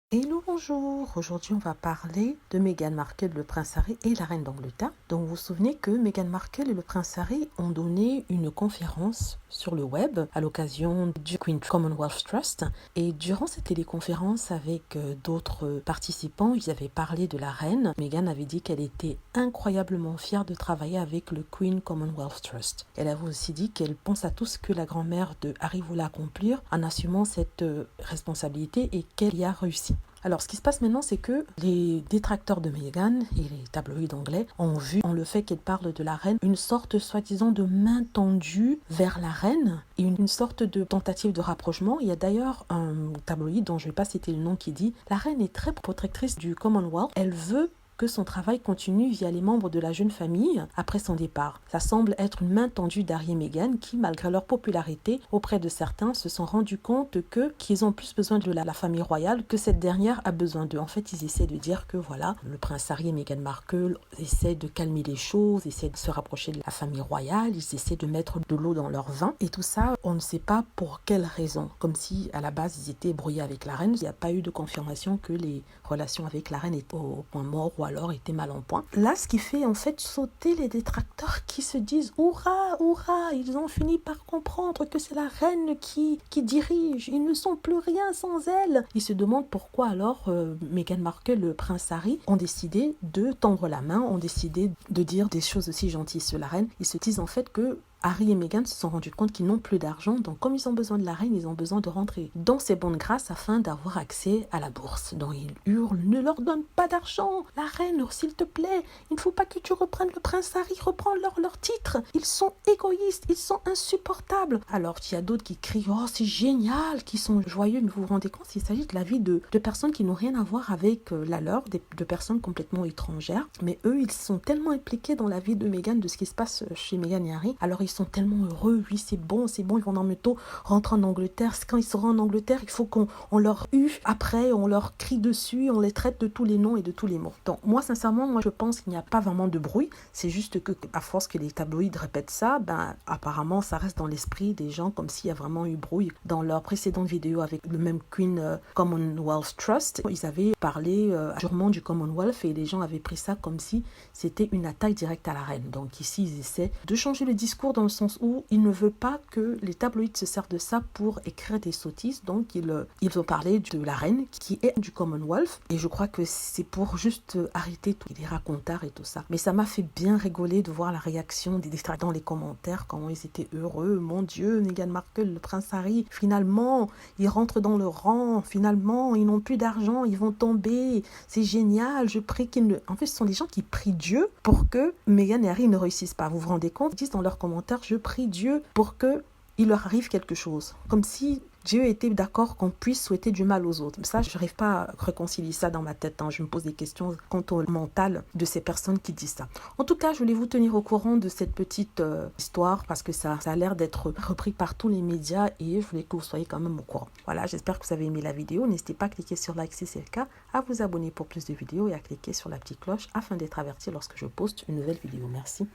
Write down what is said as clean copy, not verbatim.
Hello, bonjour! Aujourd'hui, on va parler de Meghan Markle, le prince Harry et la reine d'Angleterre. Donc, vous vous souvenez que Meghan Markle et le prince Harry ont donné une conférence sur le web à l'occasion du Queen Commonwealth Trust. Et durant cette téléconférence avec d'autres participants, ils avaient parlé de la reine. Meghan avait dit qu'elle était incroyablement fière de travailler avec le Queen Commonwealth Trust. Elle avait aussi dit qu'elle pense à tout ce que la grand-mère de Harry voulait accomplir en assumant cette responsabilité et qu'elle y a réussi. Alors, ce qui se passe maintenant, c'est que les détracteurs de Meghan et les tabloïds anglais ont vu, en le fait qu'elle parle de la reine, une sorte, soi-disant, de main tendue vers la reine et une sorte de tentative de rapprochement. Il y a d'ailleurs un tabloïd dont je ne vais pas citer le nom qui dit « La reine est très protectrice du Commonwealth, elle veut que son travail continue via les membres de la jeune famille après son départ. Ça semble être une main tendue d'Harry et Meghan qui, malgré leur popularité auprès de certains, se sont rendus compte qu'ils ont plus besoin de la famille royale que cette dernière a besoin d'eux. En fait, ils essaient de dire que voilà, le prince Harry et Meghan Markle essaient de calmer les choses, essaient de se rapprocher de la famille royale, ils essaient de mettre de l'eau dans leur vin. Et tout ça, on ne sait pas pour quelle raison. Comme si, à la base, ils étaient brouillés avec la reine. Il n'y a pas eu de confirmation que les relations avec la reine étaient au point mort ou alors était mal en point. Là, ce qui fait en fait sauter les détracteurs qui se disent « Hurrah, hurrah !» Ils ont fini par comprendre que c'est la reine qui dirige. Ils ne sont plus rien sans elle. Ils se demandent pourquoi alors Meghan Markle et le prince Harry ont décidé de tendre la main, ont décidé de dire des choses aussi gentilles sur la reine. Ils se disent en fait que Harry et Meghan se sont rendus compte qu'ils n'ont plus d'argent, donc comme ils ont besoin de la reine, ils ont besoin de rentrer dans ses bonnes grâces afin d'avoir accès à la bourse. Donc ils hurlent, ne leur donne pas d'argent, la reine, s'il te plaît, il ne faut pas que tu reprennes le prince Harry, reprends leur titre. Ils sont égoïstes, ils sont insupportables. Alors il y a d'autres qui crient, oh c'est génial, qui sont joyeux, mais vous vous rendez compte, il s'agit de la vie de personnes qui n'ont rien à voir avec la leur, de personnes complètement étrangères, mais eux ils sont tellement impliqués dans la vie de Meghan, de ce qui se passe chez Meghan et Harry, alors ils sont tellement heureux, oui c'est bon, ils vont dans métaux rentrer en Angleterre. Quand ils seront en Angleterre, il faut qu'on leur après, on leur crie dessus, on les traite de tous les noms et de tous les mots. Donc moi sincèrement, je pense qu'il n'y a pas vraiment de bruit, c'est juste que à force que les tabloïds répètent ça, apparemment ça reste dans l'esprit des gens comme s'il y a vraiment eu bruit. Dans leur précédente vidéo avec le même Queen Commonwealth Trust, ils avaient parlé durement du Commonwealth et les gens avaient pris ça comme si c'était une attaque directe à la reine. Donc ici ils essaient de changer le discours dans le sens où ils ne veulent pas que les tabloïds se servent de ça pour écrire des sottises. Donc ils ont parlé de la reine qui est du Commonwealth et je crois que c'est pour juste arrêter tous les racontars et tout ça. Mais ça m'a fait bien rigoler de voir la réaction des distracts dans les commentaires, comment ils étaient heureux. Mon Dieu, Meghan Markle, le prince Harry, finalement ils rentrent dans le rang, finalement ils n'ont plus d'argent, ils vont tomber, c'est génial, je prie qu'ils ne... En fait ce sont des gens qui prient Dieu pour que Meghan et Harry ne réussissent pas. Vous vous rendez compte? Ils disent dans leurs commentaires, je prie Dieu pour que il leur arrive quelque chose. Comme si Dieu était d'accord qu'on puisse souhaiter du mal aux autres. Ça, je n'arrive pas à réconcilier ça dans ma tête. Je me pose des questions quant au mental de ces personnes qui disent ça. En tout cas, je voulais vous tenir au courant de cette petite histoire parce que ça a l'air d'être repris par tous les médias et je voulais que vous soyez quand même au courant. Voilà, j'espère que vous avez aimé la vidéo. N'hésitez pas à cliquer sur like si c'est le cas, à vous abonner pour plus de vidéos et à cliquer sur la petite cloche afin d'être averti lorsque je poste une nouvelle vidéo. Merci.